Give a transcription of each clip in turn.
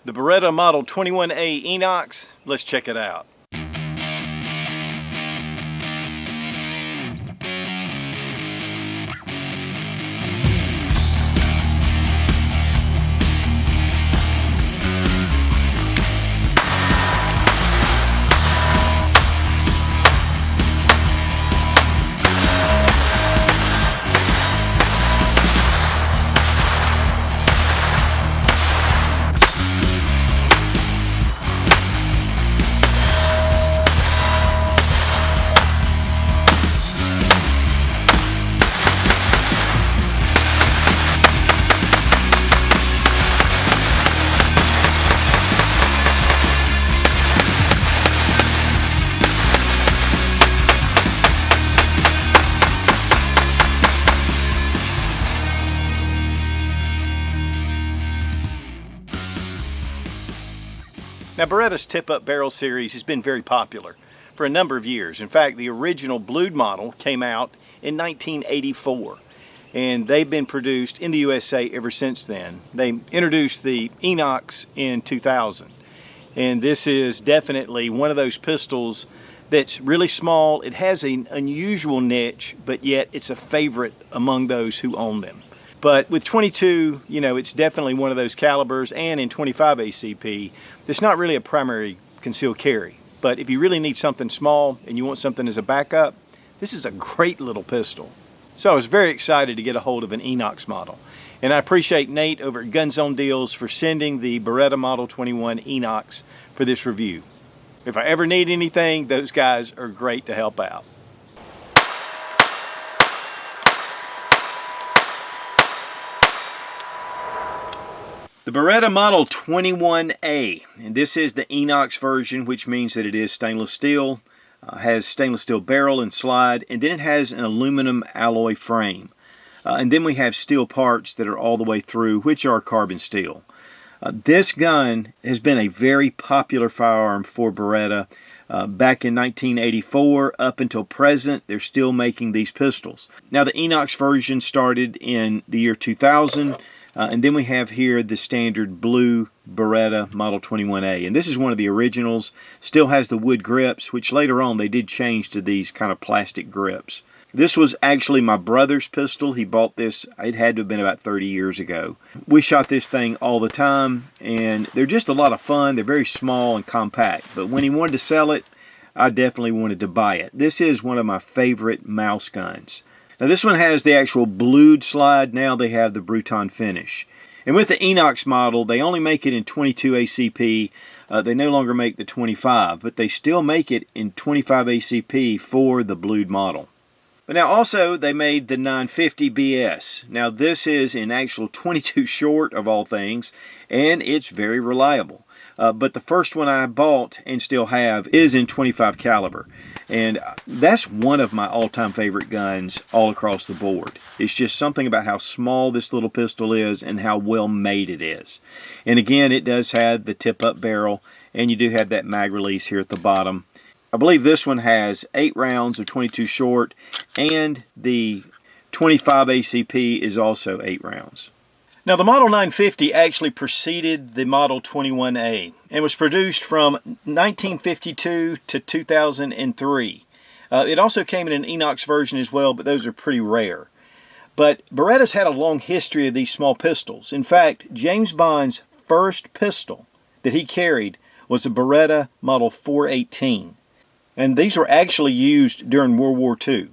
The Beretta Model 21A Inox. Let's check it out. Now, Beretta's tip-up barrel series has been very popular for a number of years. In fact, the original Blued model came out in 1984, and they've been produced in the USA ever since then. They introduced the Inox in 2000, and this is definitely one of those pistols that's really small. It has an unusual niche, but yet it's a favorite among those who own them. But with 22, you know, it's definitely one of those calibers, and in 25 ACP, it's not really a primary concealed carry. But if you really need something small and you want something as a backup, this is a great little pistol. So I was very excited to get a hold of an Inox model. And I appreciate Nate over at Gun Zone Deals for sending the Beretta Model 21 Inox for this review. If I ever need anything, those guys are great to help out. The Beretta Model 21A, and this is the Inox version, which means that it is stainless steel, has stainless steel barrel and slide, and then it has an aluminum alloy frame. And then we have steel parts that are all the way through, which are carbon steel. This gun has been a very popular firearm for Beretta. Back in 1984 up until present, they're still making these pistols. Now, the Inox version started in the year 2000. And then we have here the standard blue Beretta Model 21A. And this is one of the originals. Still has the wood grips, which later on they did change to these kind of plastic grips. This was actually my brother's pistol. He bought this, it had to have been about 30 years ago. We shot this thing all the time, and they're just a lot of fun. They're very small and compact. But when he wanted to sell it, I definitely wanted to buy it. This is one of my favorite mouse guns. Now, this one has the actual blued slide. Now they have the Bruton finish. And with the Inox model, they only make it in 22 ACP. They no longer make the 25, but they still make it in 25 ACP for the blued model. But now also they made the 950 BS. Now this is in actual 22 short of all things, and it's very reliable. But the first one I bought and still have is in 25 caliber. And that's one of my all-time favorite guns all across the board. It's just something about how small this little pistol is and how well made it is. And again, it does have the tip-up barrel, and you do have that mag release here at the bottom. I believe this one has 8 rounds of 22 short, and the 25 ACP is also 8 rounds. Now, the Model 950 actually preceded the Model 21A and was produced from 1952 to 2003. It also came in an Inox version as well, but those are pretty rare. But Beretta's had a long history of these small pistols. In fact, James Bond's first pistol that he carried was a Beretta Model 418. And these were actually used during World War II.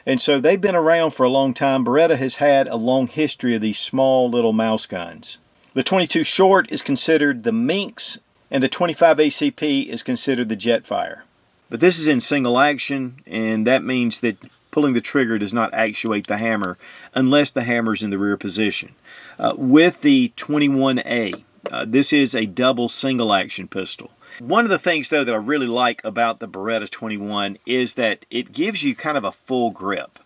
And so they've been around for a long time. Beretta has had a long history of these small little mouse guns. The 22 short is considered the Minx, and the 25 ACP is considered the Jetfire. But this is in single action, and that means that pulling the trigger does not actuate the hammer unless the hammer's in the rear position. With the 21A, this is a double single action pistol. One of the things, though, that I really like about the Beretta 21 is that it gives you kind of a full grip.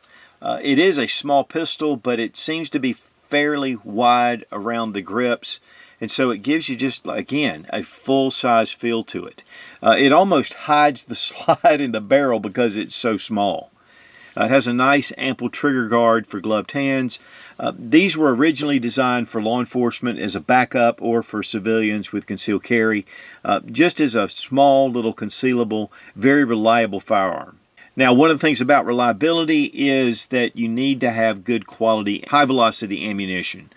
It is a small pistol, but it seems to be fairly wide around the grips, and so it gives you just, again, a full-size feel to it. It almost hides the slide in the barrel because it's so small. It has a nice ample trigger guard for gloved hands. These were originally designed for law enforcement as a backup or for civilians with concealed carry, just as a small little concealable, very reliable firearm. Now, one of the things about reliability is that you need to have good quality, high velocity ammunition.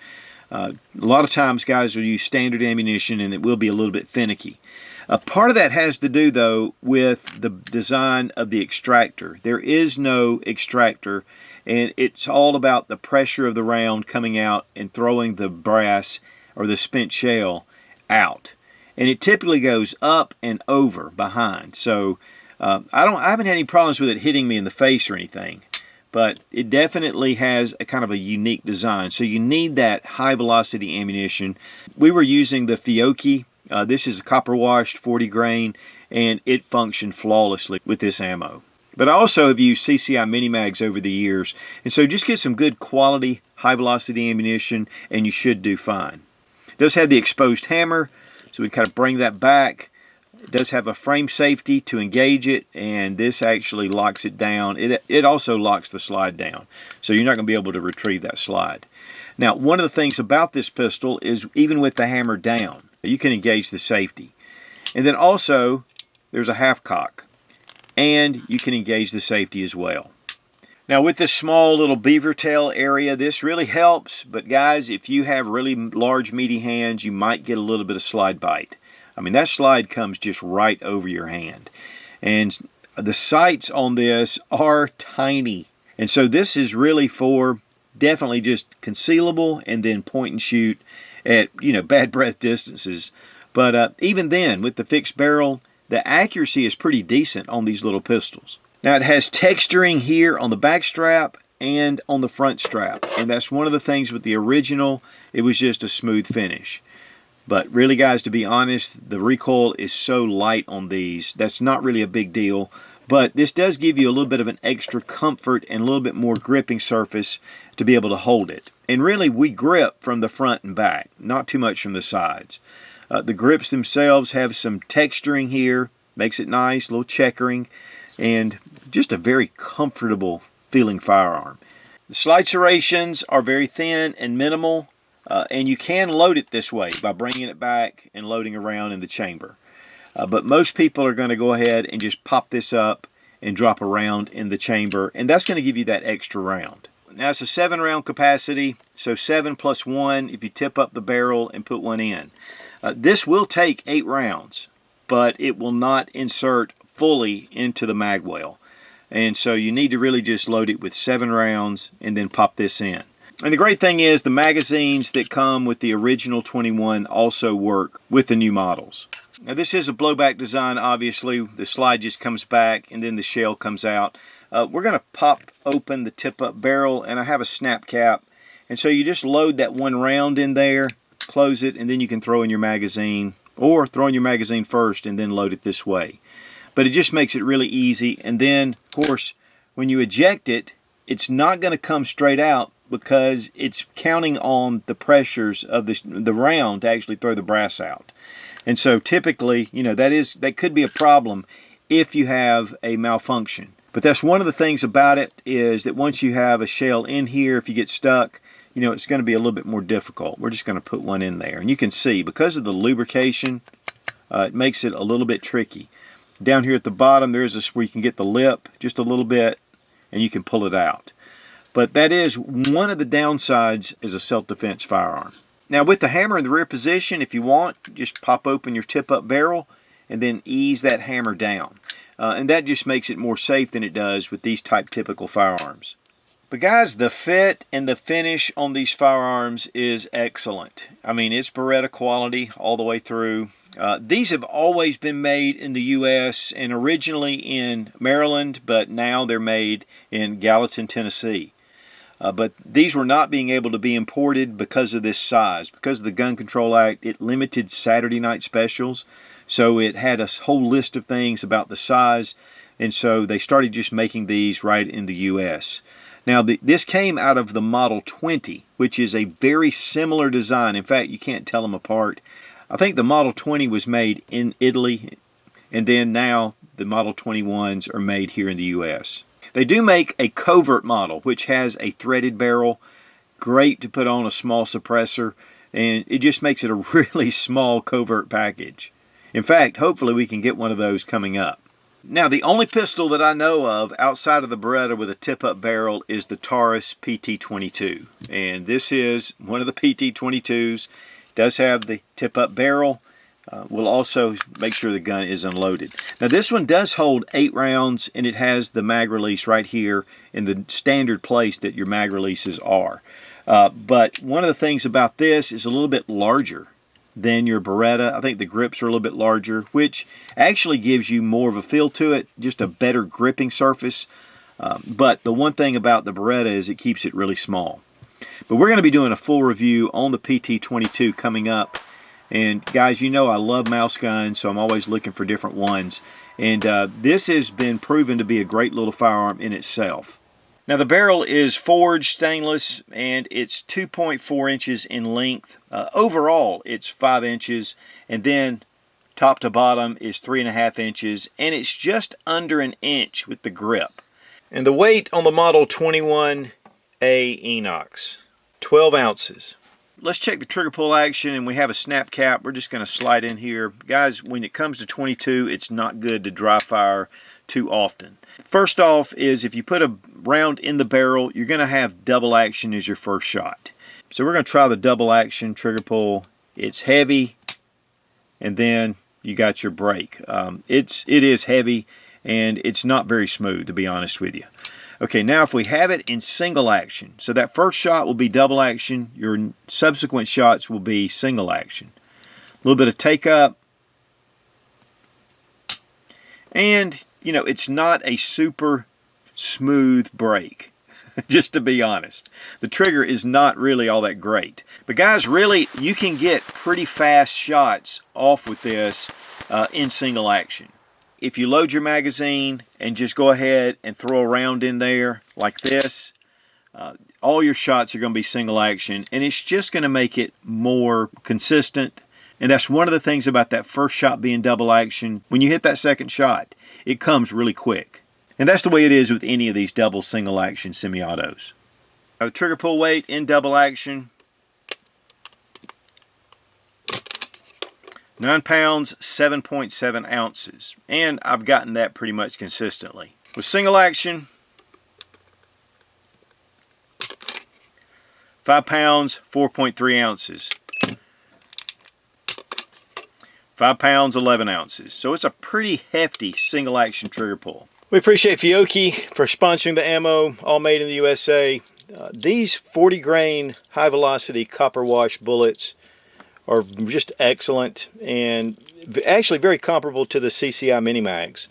A lot of times guys will use standard ammunition and it will be a little bit finicky. Part of that has to do, though, with the design of the extractor. There is no extractor, and it's all about the pressure of the round coming out and throwing the brass or the spent shell out. And it typically goes up and over behind. So I haven't had any problems with it hitting me in the face or anything, but it definitely has a kind of a unique design. So you need that high velocity ammunition. We were using the Fiocchi. This is a copper washed 40 grain, and it functioned flawlessly with this ammo. But I also have used CCI mini mags over the years, and so just get some good quality high velocity ammunition and you should do fine. It does have the exposed hammer, so we kind of bring that back. It does have a frame safety to engage it, and this actually locks it down. It also locks the slide down, so you're not going to be able to retrieve that slide. Now, one of the things about this pistol is even with the hammer down, you can engage the safety. And then also, there's a half cock, and you can engage the safety as well. Now, with this small little beaver tail area, this really helps, but guys, if you have really large, meaty hands, you might get a little bit of slide bite. I mean, that slide comes just right over your hand. And the sights on this are tiny. And so this is really for definitely just concealable and then point and shoot at, bad breath distances. But even then, with the fixed barrel, the accuracy is pretty decent on these little pistols. Now, it has texturing here on the back strap and on the front strap. And that's one of the things with the original, it was just a smooth finish. But really, guys, to be honest, the recoil is so light on these, that's not really a big deal. But this does give you a little bit of an extra comfort and a little bit more gripping surface to be able to hold it. And really, we grip from the front and back, not too much from the sides. The grips themselves have some texturing here, makes it nice, a little checkering, and just a very comfortable feeling firearm. The slide serrations are very thin and minimal, and you can load it this way by bringing it back and loading around in the chamber. But most people are going to go ahead and just pop this up and drop a round in the chamber, and that's going to give you that extra round. Now, it's a 7-round capacity, so 7 plus 1 if you tip up the barrel and put one in. This will take 8 rounds, but it will not insert fully into the mag well. And so you need to really just load it with 7 rounds and then pop this in. And the great thing is the magazines that come with the original 21 also work with the new models. Now, this is a blowback design, obviously. The slide just comes back and then the shell comes out. We're going to pop open the tip-up barrel, and I have a snap cap. And so you just load that 1 round in there, close it, and then you can throw in your magazine, or throw in your magazine first and then load it this way. But it just makes it really easy. And then, of course, when you eject it, it's not going to come straight out because it's counting on the pressures of the round to actually throw the brass out. And so typically, that could be a problem if you have a malfunction. But that's one of the things about it, is that once you have a shell in here, if you get stuck, it's going to be a little bit more difficult. We're just going to put one in there. And you can see, because of the lubrication, it makes it a little bit tricky. Down here at the bottom, there's this where you can get the lip just a little bit, and you can pull it out. But that is one of the downsides as a self-defense firearm. Now, with the hammer in the rear position, if you want, just pop open your tip-up barrel and then ease that hammer down. And that just makes it more safe than it does with these type typical firearms. But guys, the fit and the finish on these firearms is excellent. I mean, it's Beretta quality all the way through. These have always been made in the U.S. and originally in Maryland, but now they're made in Gallatin, Tennessee. But these were not being able to be imported because of this size. Because of the Gun Control Act, it limited Saturday night specials. So it had a whole list of things about the size, and so they started just making these right in the U.S. Now, this came out of the Model 20, which is a very similar design. In fact, you can't tell them apart. I think the Model 20 was made in Italy, and then now the Model 21s are made here in the U.S. They do make a Covert Model, which has a threaded barrel. great to put on a small suppressor, and it just makes it a really small covert package. In fact, hopefully we can get one of those coming up. Now, the only pistol that I know of outside of the Beretta with a tip-up barrel is the Taurus PT-22. And this is one of the PT-22s. It does have the tip-up barrel. We'll also make sure the gun is unloaded. Now, this one does hold 8 rounds, and it has the mag release right here in the standard place that your mag releases are. But one of the things about this is a little bit larger than your Beretta. I think the grips are a little bit larger, which actually gives you more of a feel to it, just a better gripping surface. But the one thing about the Beretta is it keeps it really small. But we're going to be doing a full review on the PT-22 coming up. And guys, you know I love mouse guns, so I'm always looking for different ones. And this has been proven to be a great little firearm in itself. Now, the barrel is forged stainless, and it's 2.4 inches in length. Overall, it's 5 inches, and then top to bottom is 3.5 inches, and it's just under an inch with the grip. And the weight on the Model 21A Inox, 12 ounces. Let's check the trigger pull action, and we have a snap cap. We're just going to slide in here. Guys, when it comes to 22, it's not good to dry fire too often. First off is if you put a round in the barrel, you're going to have double action as your first shot. So we're going to try the double action trigger pull. It's heavy, and then you got your break. It is heavy, and it's not very smooth, to be honest with you. Okay, now if we have it in single action, so that first shot will be double action, your subsequent shots will be single action. A little bit of take up, and you know, it's not a super smooth break, just to be honest. The trigger is not really all that great. But guys, really, you can get pretty fast shots off with this in single action. If you load your magazine and just go ahead and throw a round in there like this, all your shots are going to be single action, and it's just going to make it more consistent. And that's one of the things about that first shot being double action. When you hit that second shot, it comes really quick. And that's the way it is with any of these double single action semi-autos. Now, the trigger pull weight in double action, 9 pounds, 7.7 ounces. And I've gotten that pretty much consistently. With single action, 5 pounds, 4.3 ounces. 5 pounds, 11 ounces. So it's a pretty hefty single action trigger pull. We appreciate Fiocchi for sponsoring the ammo, all made in the USA. These 40 grain high velocity copper wash bullets are just excellent, and actually very comparable to the CCI mini mags,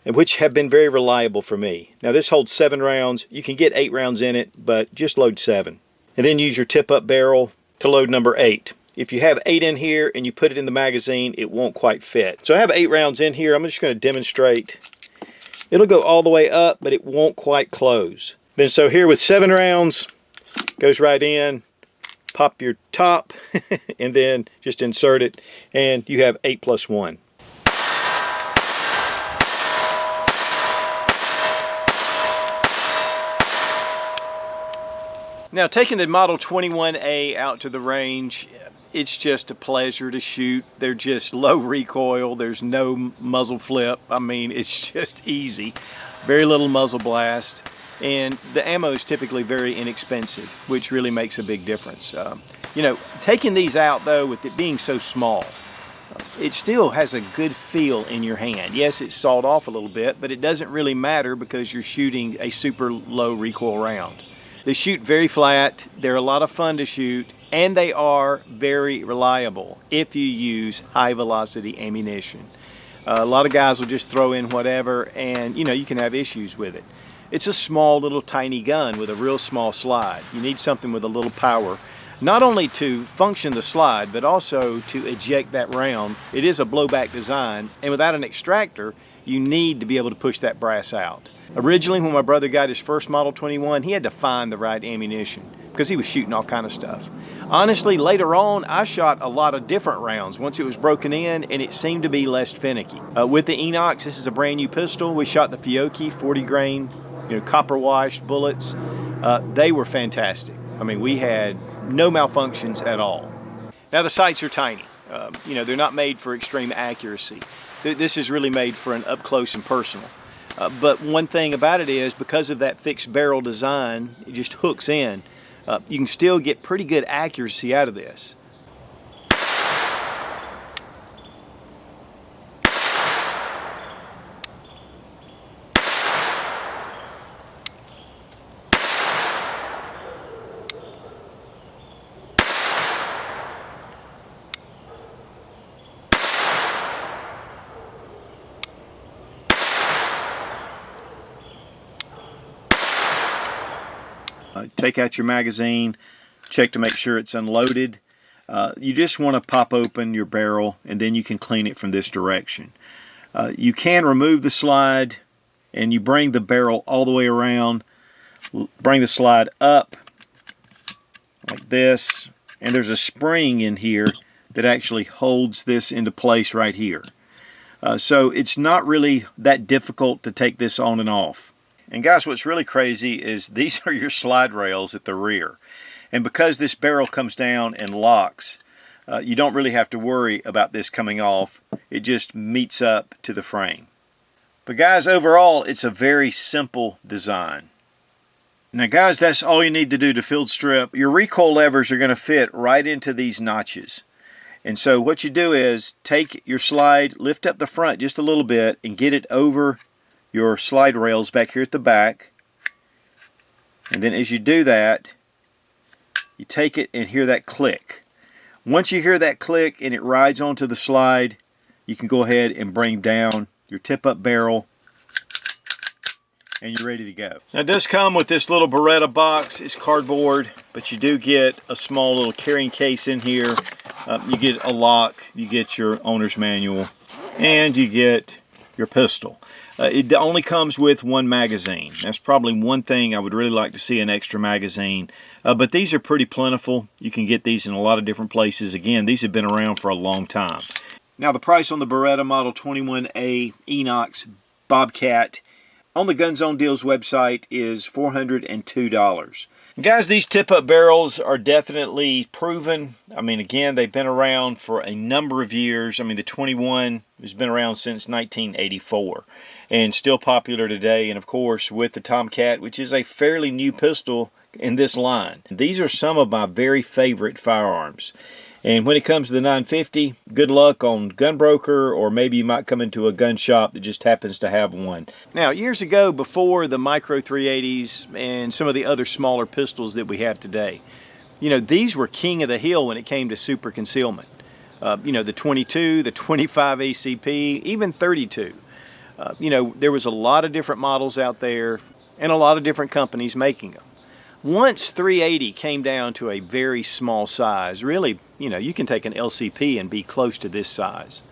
which have been very reliable for me. Now this holds 7 rounds. You can get 8 rounds in it, but just load 7. And then use your tip up barrel to load number 8. If you have 8 in here and you put it in the magazine, it won't quite fit. So I have 8 rounds in here. I'm just going to demonstrate. It'll go all the way up, but it won't quite close. Then so here with 7 rounds, goes right in, pop your top, and then just insert it, and you have 8 plus 1. Now, taking the Model 21A out to the range, it's just a pleasure to shoot. They're just low recoil. There's no muzzle flip. I mean, it's just easy. Very little muzzle blast. And the ammo is typically very inexpensive, which really makes a big difference. You know, taking these out, though, with it being so small, it still has a good feel in your hand. Yes, it's sawed off a little bit, but it doesn't really matter because you're shooting a super low recoil round. They shoot very flat. They're a lot of fun to shoot, and they are very reliable if you use high velocity ammunition. A lot of guys will just throw in whatever, and you know, you can have issues with it. It's a small little tiny gun with a real small slide. You need something with a little power, not only to function the slide, but also to eject that round. It is a blowback design, and without an extractor, you need to be able to push that brass out. Originally, when my brother got his first Model 21, he had to find the right ammunition because he was shooting all kind of stuff. Honestly, later on, I shot a lot of different rounds once it was broken in, and it seemed to be less finicky. With the Inox, this is a brand new pistol. We shot the Fiocchi 40 grain, copper washed bullets. They were fantastic. I mean, we had no malfunctions at all. Now the sights are tiny. You know, they're not made for extreme accuracy. This is really made for an up close and personal. But one thing about it is, because of that fixed barrel design, it just hooks in, you can still get pretty good accuracy out of this. Take out your magazine, check to make sure it's unloaded. You just want to pop open your barrel and then you can clean it from this direction. You can remove the slide and you bring the barrel all the way around, bring the slide up like this, and there's a spring in here that actually holds this into place right here. So it's not really that difficult to take this on and off. And guys, what's really crazy is these are your slide rails at the rear. And because this barrel comes down and locks, you don't really have to worry about this coming off. It just meets up to the frame. But guys, overall, it's a very simple design. Now guys, that's all you need to do to field strip. Your recoil levers are going to fit right into these notches. And so what you do is take your slide, lift up the front just a little bit, and get it over your slide rails back here at the back. And then as you do that, you take it and hear that click. Once you hear that click and it rides onto the slide, you can go ahead and bring down your tip-up barrel and you're ready to go. Now it does come with this little Beretta box. It's cardboard, but you do get a small little carrying case in here. You get a lock, you get your owner's manual, and you get your pistol. It only comes with one magazine. That's probably one thing I would really like to see, an extra magazine. But these are pretty plentiful. You can get these in a lot of different places. Again, these have been around for a long time. Now the price on the Beretta Model 21A Inox Bobcat on the Gun Zone Deals website is $402. Guys, these tip-up barrels are definitely proven. I mean, again, they've been around for a number of years. I mean, the 21 has been around since 1984 and still popular today. And of course, with the Tomcat, which is a fairly new pistol in this line. These are some of my very favorite firearms. And when it comes to the 950, good luck on Gunbroker, or maybe you might come into a gun shop that just happens to have one. Now, years ago, before the Micro 380s and some of the other smaller pistols that we have today, you know, these were king of the hill when it came to super concealment. You know, the 22, the 25 ACP, even 32. You know, there was a lot of different models out there and a lot of different companies making them. Once 380 came down to a very small size, really, you know, you can take an LCP and be close to this size.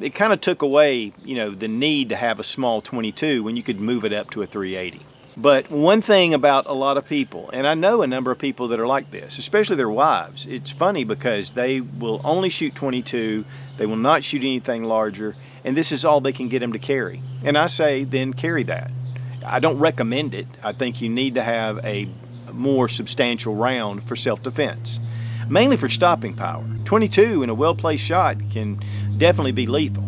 It kind of took away, you know, the need to have a small 22 when you could move it up to a 380. But one thing about a lot of people, and I know a number of people that are like this, especially their wives, it's funny because they will only shoot 22, they will not shoot anything larger, and this is all they can get them to carry. And I say, then carry that. I don't recommend it. I think you need to have a more substantial round for self-defense, mainly for stopping power. 22 in a well-placed shot can definitely be lethal,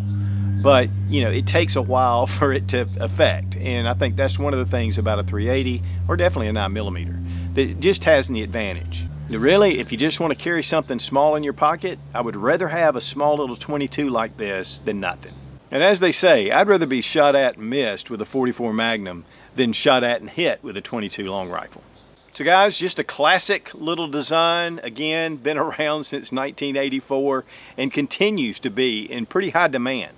but you know, it takes a while for it to affect, and I think that's one of the things about a 380 or definitely a 9mm that just has the advantage. Really, if you just want to carry something small in your pocket, I would rather have a small little 22 like this than nothing. And as they say, I'd rather be shot at and missed with a 44 Magnum than shot at and hit with a 22 long rifle. So guys, just a classic little design, again, been around since 1984 and continues to be in pretty high demand.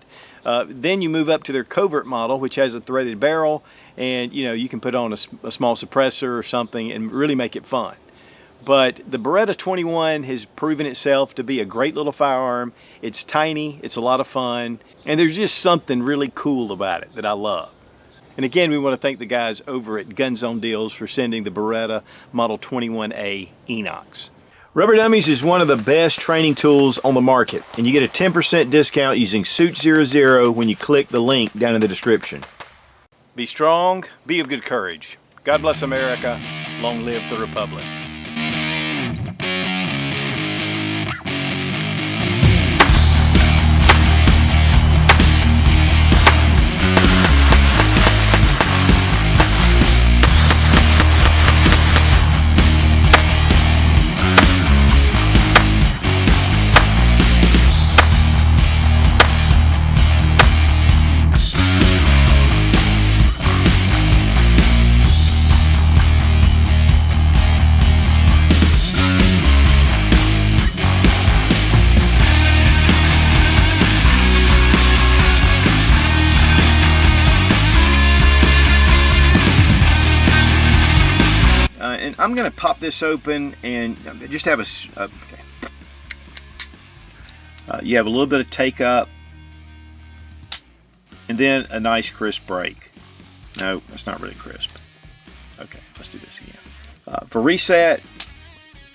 Then you move up to their Covert model, which has a threaded barrel, and you know, you can put on a small suppressor or something and really make it fun. But the Beretta 21 has proven itself to be a great little firearm. It's tiny, it's a lot of fun, and there's just something really cool about it that I love. And again, we want to thank the guys over at Gun Zone Deals for sending the Beretta Model 21A Inox. Rubber Dummies is one of the best training tools on the market, and you get a 10% discount using Suit00 when you click the link down in the description. Be strong, be of good courage. God bless America. Long live the Republic. I'm going to pop this open and just have okay. You have a little bit of take up, and then a nice crisp break. No, that's not really crisp. Okay, let's do this again. For reset,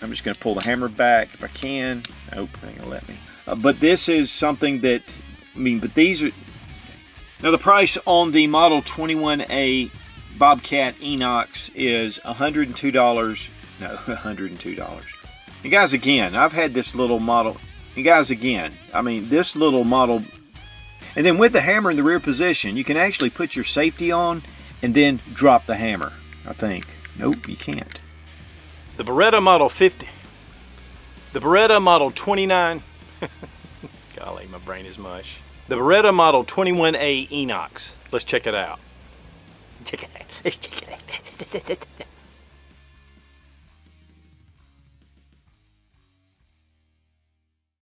I'm just going to pull the hammer back if I can. Nope, it ain't going to let me. But this is something that, but these are, now the price on the Model 21A Bobcat Inox is $102. No, $102. And guys, again, I've had this little model. And guys, again, this little model. And then with the hammer in the rear position, you can actually put your safety on and then drop the hammer, I think. Nope, you can't. The Beretta Model 50. The Beretta Model 29. Golly, my brain is mush. The Beretta Model 21A Inox. Let's check it out. Check it out. Let's check it out.